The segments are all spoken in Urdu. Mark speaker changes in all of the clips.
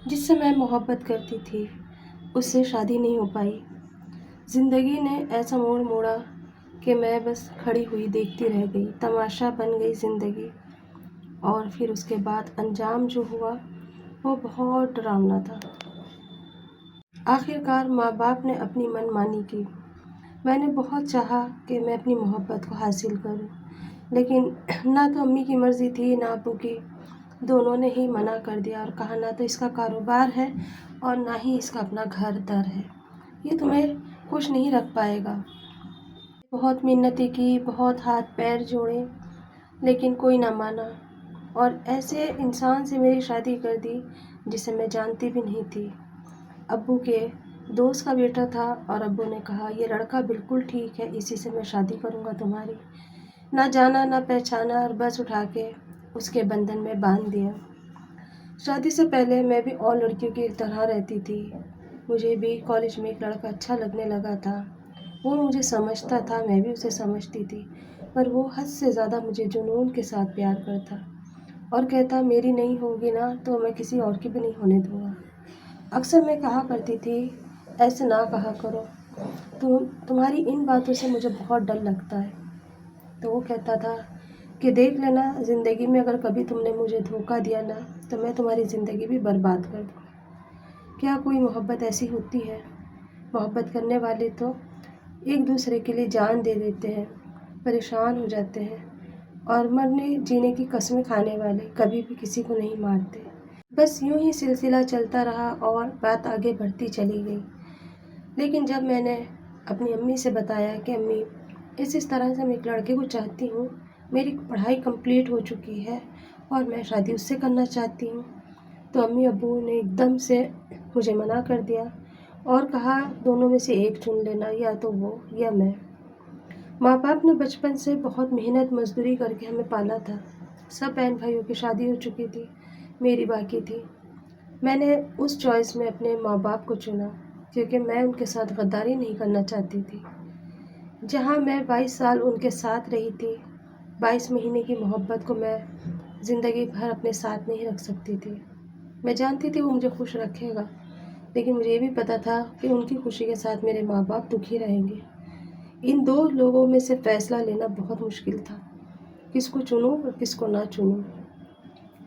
Speaker 1: جس سے میں محبت کرتی تھی اس سے شادی نہیں ہو پائی۔ زندگی نے ایسا موڑ موڑا کہ میں بس کھڑی ہوئی دیکھتی رہ گئی، تماشا بن گئی زندگی۔ اور پھر اس کے بعد انجام جو ہوا وہ بہت ڈراؤنا تھا۔ آخر کار ماں باپ نے اپنی من مانی کی۔ میں نے بہت چاہا کہ میں اپنی محبت کو حاصل کروں، لیکن نہ تو امی کی مرضی تھی نہ ابو کی، دونوں نے ہی منع کر دیا اور کہا نہ تو اس کا کاروبار ہے اور نہ ہی اس کا اپنا گھر در ہے، یہ تمہیں خوش نہیں رکھ پائے گا۔ بہت منتیں کی، بہت ہاتھ پیر جوڑے، لیکن کوئی نہ مانا، اور ایسے انسان سے میری شادی کر دی جسے میں جانتی بھی نہیں تھی۔ ابو کے دوست کا بیٹا تھا اور ابو نے کہا یہ لڑکا بالکل ٹھیک ہے، اسی سے میں شادی کروں گا تمہاری۔ نہ جانا نہ پہچانا اور بس اٹھا کے اس کے بندھن میں باندھ دیا۔ شادی سے پہلے میں بھی اور لڑکیوں کی طرح رہتی تھی۔ مجھے بھی کالج میں ایک لڑکا اچھا لگنے لگا تھا، وہ مجھے سمجھتا تھا، میں بھی اسے سمجھتی تھی، پر وہ حد سے زیادہ مجھے جنون کے ساتھ پیار کرتا اور کہتا میری نہیں ہوگی نا تو میں کسی اور کی بھی نہیں ہونے دوں گا۔ اکثر میں کہا کرتی تھی ایسے نہ کہا کرو، تمہاری ان باتوں سے مجھے بہت ڈر لگتا ہے۔ تو وہ کہتا تھا کہ دیکھ لینا زندگی میں اگر کبھی تم نے مجھے دھوکہ دیا نا تو میں تمہاری زندگی بھی برباد کر دوں گا۔ کیا کوئی محبت ایسی ہوتی ہے؟ محبت کرنے والے تو ایک دوسرے کے لیے جان دے دیتے ہیں، پریشان ہو جاتے ہیں، اور مرنے جینے کی قسمیں کھانے والے کبھی بھی کسی کو نہیں مارتے۔ بس یوں ہی سلسلہ چلتا رہا اور بات آگے بڑھتی چلی گئی۔ لیکن جب میں نے اپنی امی سے بتایا کہ امی اس طرح سے میں ایک لڑکے کو چاہتی ہوں، میری پڑھائی کمپلیٹ ہو چکی ہے اور میں شادی اس سے کرنا چاہتی ہوں، تو امی ابو نے ایک دم سے مجھے منع کر دیا اور کہا دونوں میں سے ایک چن لینا، یا تو وہ یا میں۔ ماں باپ نے بچپن سے بہت محنت مزدوری کر کے ہمیں پالا تھا۔ سب بہن بھائیوں کی شادی ہو چکی تھی، میری باقی تھی۔ میں نے اس چوائس میں اپنے ماں باپ کو چنا کیونکہ میں ان کے ساتھ غداری نہیں کرنا چاہتی تھی۔ جہاں میں 22 سال ان کے ساتھ رہی تھی، 22 مہینے کی محبت کو میں زندگی بھر اپنے ساتھ نہیں رکھ سکتی تھی۔ میں جانتی تھی وہ مجھے خوش رکھے گا، لیکن مجھے یہ بھی پتہ تھا کہ ان کی خوشی کے ساتھ میرے ماں باپ دکھی رہیں گے۔ ان دو لوگوں میں سے فیصلہ لینا بہت مشکل تھا، کس کو چنوں اور کس کو نہ چنوں،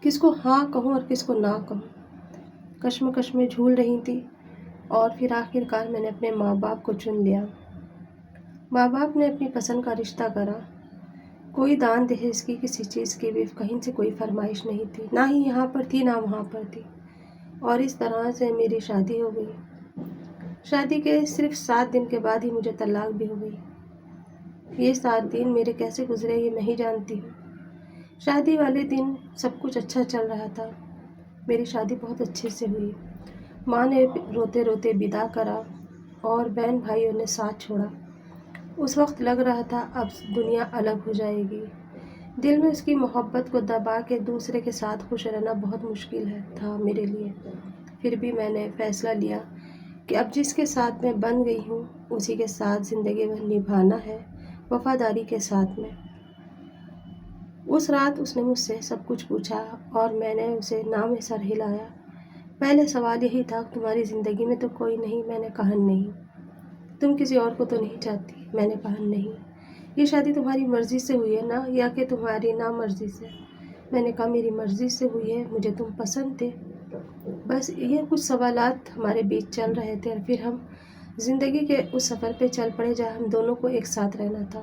Speaker 1: کس کو ہاں کہوں اور کس کو نہ کہوں۔ کشمکش میں جھول رہی تھی اور پھر آخر کار میں نے اپنے ماں باپ کو چن لیا۔ ماں باپ نے اپنی پسند کا رشتہ کرا، کوئی دان دہیز کی کسی چیز کی بھی کہیں سے کوئی فرمائش نہیں تھی، نہ ہی یہاں پر تھی نہ وہاں پر تھی، اور اس طرح سے میری شادی ہو گئی۔ شادی کے صرف 7 دن کے بعد ہی مجھے طلاق بھی ہو گئی۔ یہ 7 دن میرے کیسے گزرے یہ میں ہی جانتی ہوں۔ شادی والے دن سب کچھ اچھا چل رہا تھا، میری شادی بہت اچھے سے ہوئی۔ ماں نے روتے روتے ودا کرا اور بہن بھائیوں نے ساتھ چھوڑا۔ اس وقت لگ رہا تھا اب دنیا الگ ہو جائے گی۔ دل میں اس کی محبت کو دبا کے دوسرے کے ساتھ خوش رہنا بہت مشکل تھا میرے لیے۔ پھر بھی میں نے فیصلہ لیا کہ اب جس کے ساتھ میں بن گئی ہوں اسی کے ساتھ زندگی بھر نبھانا ہے، وفاداری کے ساتھ میں۔ اس رات اس نے مجھ سے سب کچھ پوچھا اور میں نے اسے نہ میں سر ہلایا۔ پہلے سوال یہی تھا تمہاری زندگی میں تو کوئی نہیں؟ میں نے کہا نہیں۔ تم کسی اور کو تو نہیں چاہتی؟ میں نے کہا نہیں۔ یہ شادی تمہاری مرضی سے ہوئی ہے نا یا کہ تمہاری نا مرضی سے؟ میں نے کہا میری مرضی سے ہوئی ہے، مجھے تم پسند تھے، بس یہ کچھ سوالات ہمارے بیچ چل رہے تھے اور پھر ہم زندگی کے اس سفر پہ چل پڑے جہاں ہم دونوں کو ایک ساتھ رہنا تھا۔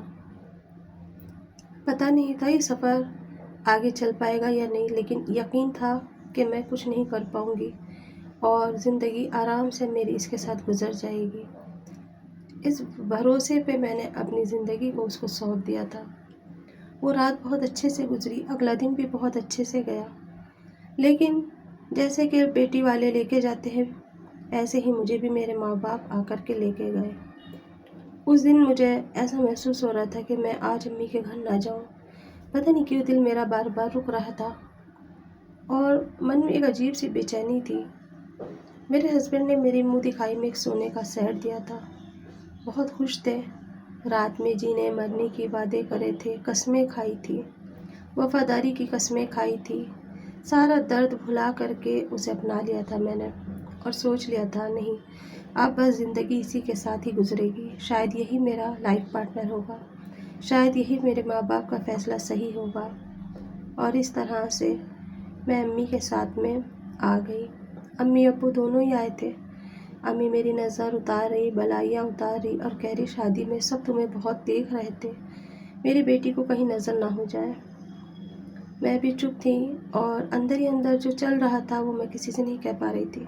Speaker 1: پتہ نہیں تھا یہ سفر آگے چل پائے گا یا نہیں، لیکن یقین تھا کہ میں کچھ نہیں کر پاؤں گی اور زندگی آرام سے میری اس کے ساتھ گزر جائے گی۔ اس بھروسے پہ میں نے اپنی زندگی کو اس کو سونپ دیا تھا۔ وہ رات بہت اچھے سے گزری، اگلا دن بھی بہت اچھے سے گیا، لیکن جیسے کہ بیٹی والے لے کے جاتے ہیں ایسے ہی مجھے بھی میرے ماں باپ آ کر کے لے کے گئے۔ اس دن مجھے ایسا محسوس ہو رہا تھا کہ میں آج امی کے گھر نہ جاؤں، پتہ نہیں کیوں دل میرا بار بار رک رہا تھا اور من میں ایک عجیب سی بے چینی تھی۔ میرے ہسبینڈ نے میری منہ دکھائی میں ایک سونے کا سیٹ دیا تھا، بہت خوش تھے، رات میں جینے مرنے کی وعدے کرے تھے، قسمیں کھائی تھی، وفاداری کی قسمیں کھائی تھی، سارا درد بھلا کر کے اسے اپنا لیا تھا میں نے، اور سوچ لیا تھا نہیں، اب بس زندگی اسی کے ساتھ ہی گزرے گی، شاید یہی میرا لائف پارٹنر ہوگا، شاید یہی میرے ماں باپ کا فیصلہ صحیح ہوگا۔ اور اس طرح سے میں امی کے ساتھ میں آ گئی۔ امی ابو دونوں ہی آئے تھے۔ امی میری نظر اتار رہی، بلائیاں اتار رہی اور کہہ رہی شادی میں سب تمہیں بہت دیکھ رہے تھے، میری بیٹی کو کہیں نظر نہ ہو جائے۔ میں بھی چپ تھی اور اندر ہی اندر جو چل رہا تھا وہ میں کسی سے نہیں کہہ پا رہی تھی۔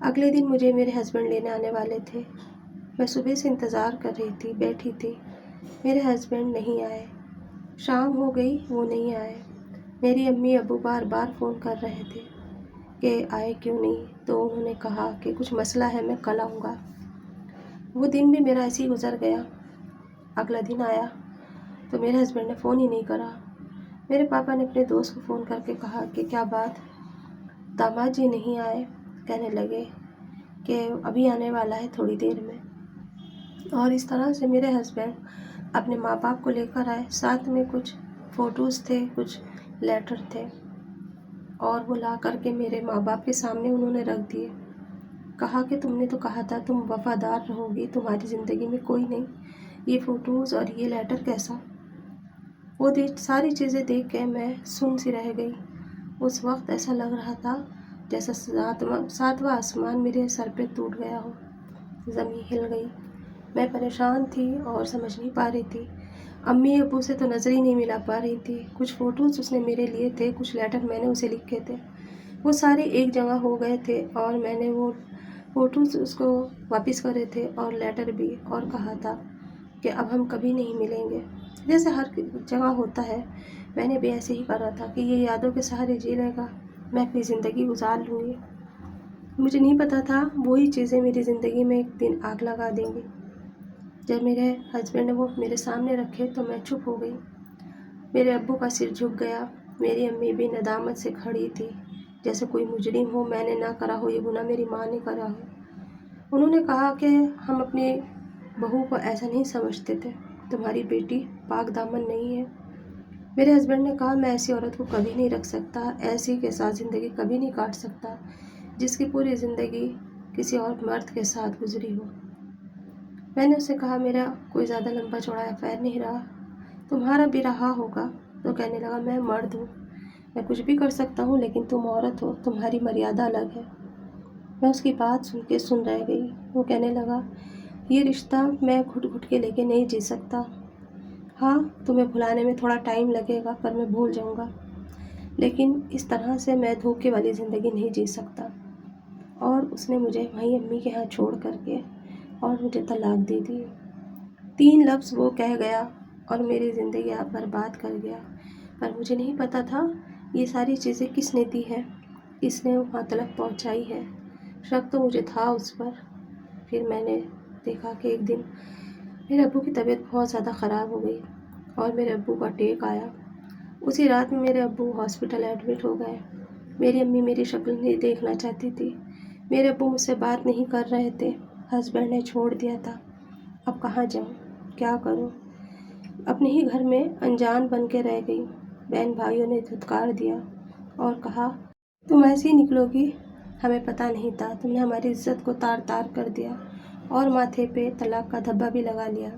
Speaker 1: اگلے دن مجھے میرے ہسبینڈ لینے آنے والے تھے۔ میں صبح سے انتظار کر رہی تھی، بیٹھی تھی، میرے ہسبینڈ نہیں آئے۔ شام ہو گئی، وہ نہیں آئے۔ میری امی ابو بار بار فون کر رہے تھے کہ آئے کیوں نہیں، تو انہوں نے کہا کہ کچھ مسئلہ ہے، میں کل آؤں گا۔ وہ دن بھی میرا ایسے ہی گزر گیا۔ اگلا دن آیا تو میرے ہسبینڈ نے فون ہی نہیں کرا۔ میرے پاپا نے اپنے دوست کو فون کر کے کہا کہ کیا بات، داماد جی نہیں آئے؟ کہنے لگے کہ ابھی آنے والا ہے تھوڑی دیر میں۔ اور اس طرح سے میرے ہسبینڈ اپنے ماں باپ کو لے کر آئے، ساتھ میں کچھ فوٹوز تھے، کچھ لیٹر تھے، اور وہ لا کر کے میرے ماں باپ کے سامنے انہوں نے رکھ دیے۔ کہا کہ تم نے تو کہا تھا تم وفادار رہو گی، تمہاری زندگی میں کوئی نہیں، یہ فوٹوز اور یہ لیٹر کیسا؟ وہ ساری چیزیں دیکھ کے میں سن سی رہ گئی۔ اس وقت ایسا لگ رہا تھا جیسا ساتواں آسمان میرے سر پہ ٹوٹ گیا ہو، زمین ہل گئی۔ میں پریشان تھی اور سمجھ نہیں پا رہی تھی۔ امی ابو سے تو نظر ہی نہیں ملا پا رہی تھی۔ کچھ فوٹوز اس نے میرے لیے تھے، کچھ لیٹر میں نے اسے لکھے تھے، وہ سارے ایک جگہ ہو گئے تھے، اور میں نے وہ فوٹوز اس کو واپس کرے تھے اور لیٹر بھی، اور کہا تھا کہ اب ہم کبھی نہیں ملیں گے، جیسے ہر جگہ ہوتا ہے۔ میں نے بھی ایسے ہی کرا تھا کہ یہ یادوں کے سہارے جی لے گا، میں اپنی زندگی گزار لوں گی۔ مجھے نہیں پتا تھا وہی چیزیں میری زندگی میں ایک دن آگ لگا دیں گی۔ جب میرے ہسبینڈ نے وہ میرے سامنے رکھے تو میں چپ ہو گئی۔ میرے ابو کا سر جھک گیا، میری امی بھی ندامت سے کھڑی تھی، جیسے کوئی مجرم ہو، میں نے نہ کرا ہو، یہ گناہ میری ماں نے کرا ہو۔ انہوں نے کہا کہ ہم اپنی بہو کو ایسا نہیں سمجھتے تھے، تمہاری بیٹی پاک دامن نہیں ہے۔ میرے ہسبینڈ نے کہا میں ایسی عورت کو کبھی نہیں رکھ سکتا، ایسی کے ساتھ زندگی کبھی نہیں کاٹ سکتا جس کی پوری زندگی کسی اور مرد کے ساتھ گزری ہو۔ میں نے اسے کہا میرا کوئی زیادہ لمبا چوڑا افیئر نہیں رہا، تمہارا بھی رہا ہوگا؟ تو کہنے لگا میں مرد ہوں، میں کچھ بھی کر سکتا ہوں، لیکن تم عورت ہو، تمہاری مریادہ الگ ہے۔ میں اس کی بات سن رہ گئی۔ وہ کہنے لگا یہ رشتہ میں گھٹ گھٹ کے لے کے نہیں جی سکتا، ہاں تمہیں بھلانے میں تھوڑا ٹائم لگے گا پر میں بھول جاؤں گا، لیکن اس طرح سے میں دھوکے والی زندگی نہیں جی سکتا۔ اور اس نے مجھے وہیں امی کے ہاں چھوڑ کر کے اور مجھے طلاق دے دی۔ 3 لفظ وہ کہہ گیا اور میری زندگی آپ برباد کر گیا، پر مجھے نہیں پتا تھا یہ ساری چیزیں کس نے دی ہے، کس نے وہاں تلک پہنچائی ہے۔ شک تو مجھے تھا اس پر۔ پھر میں نے دیکھا کہ ایک دن میرے ابو کی طبیعت بہت زیادہ خراب ہو گئی اور میرے ابو کا اٹیک آیا۔ اسی رات میں میرے ابو ہاسپٹل ایڈمٹ ہو گئے۔ میری امی میری شکل نہیں دیکھنا چاہتی تھی، میرے ابو مجھ سے بات نہیں کر رہے تھے، ہسبینڈ نے چھوڑ دیا تھا۔ اب کہاں جاؤں، کیا کروں؟ اپنے ہی گھر میں انجان بن کے رہ گئی۔ بہن بھائیوں نے دھتکار دیا اور کہا تم ایسی ہی نکلو گی، ہمیں پتہ نہیں تھا، تم نے ہماری عزت کو تار تار کر دیا اور ماتھے پہ طلاق کا دھبا بھی لگا لیا۔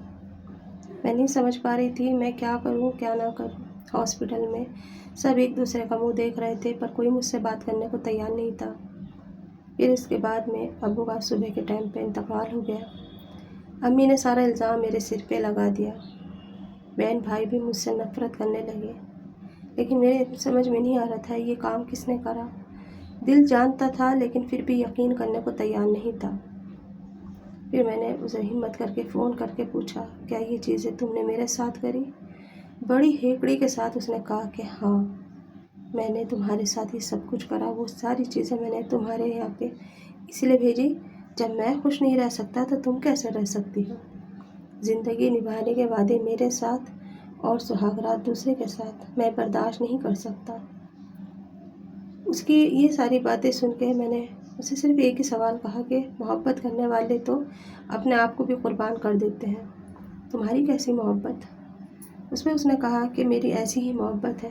Speaker 1: میں نہیں سمجھ پا رہی تھی میں کیا کروں کیا نہ کروں۔ ہاسپٹل میں سب ایک دوسرے کا منہ دیکھ رہے تھے پر کوئی مجھ سے بات کرنے کو تیار نہیں تھا۔ پھر اس کے بعد میں ابو کا صبح کے ٹائم پہ انتقال ہو گیا۔ امی نے سارا الزام میرے سر پہ لگا دیا، بہن بھائی بھی مجھ سے نفرت کرنے لگے، لیکن میرے سمجھ میں نہیں آ رہا تھا یہ کام کس نے کرا۔ دل جانتا تھا لیکن پھر بھی یقین کرنے کو تیار نہیں تھا۔ پھر میں نے اسے ہمت کر کے فون کر کے پوچھا کیا یہ چیزیں تم نے میرے ساتھ کری؟ بڑی ہیکڑی کے ساتھ اس نے کہا کہ ہاں میں نے تمہارے ساتھ یہ سب کچھ کرا، وہ ساری چیزیں میں نے تمہارے یہاں پہ اس لیے بھیجی، جب میں خوش نہیں رہ سکتا تو تم کیسے رہ سکتی ہو؟ زندگی نبھانے کے وعدے میرے ساتھ اور سہاگ رات دوسرے کے ساتھ میں برداشت نہیں کر سکتا۔ اس کی یہ ساری باتیں سن کے میں نے اسے صرف ایک ہی سوال کہا کہ محبت کرنے والے تو اپنے آپ کو بھی قربان کر دیتے ہیں، تمہاری کیسی محبت؟ اس پہ اس نے کہا کہ میری ایسی ہی محبت ہے،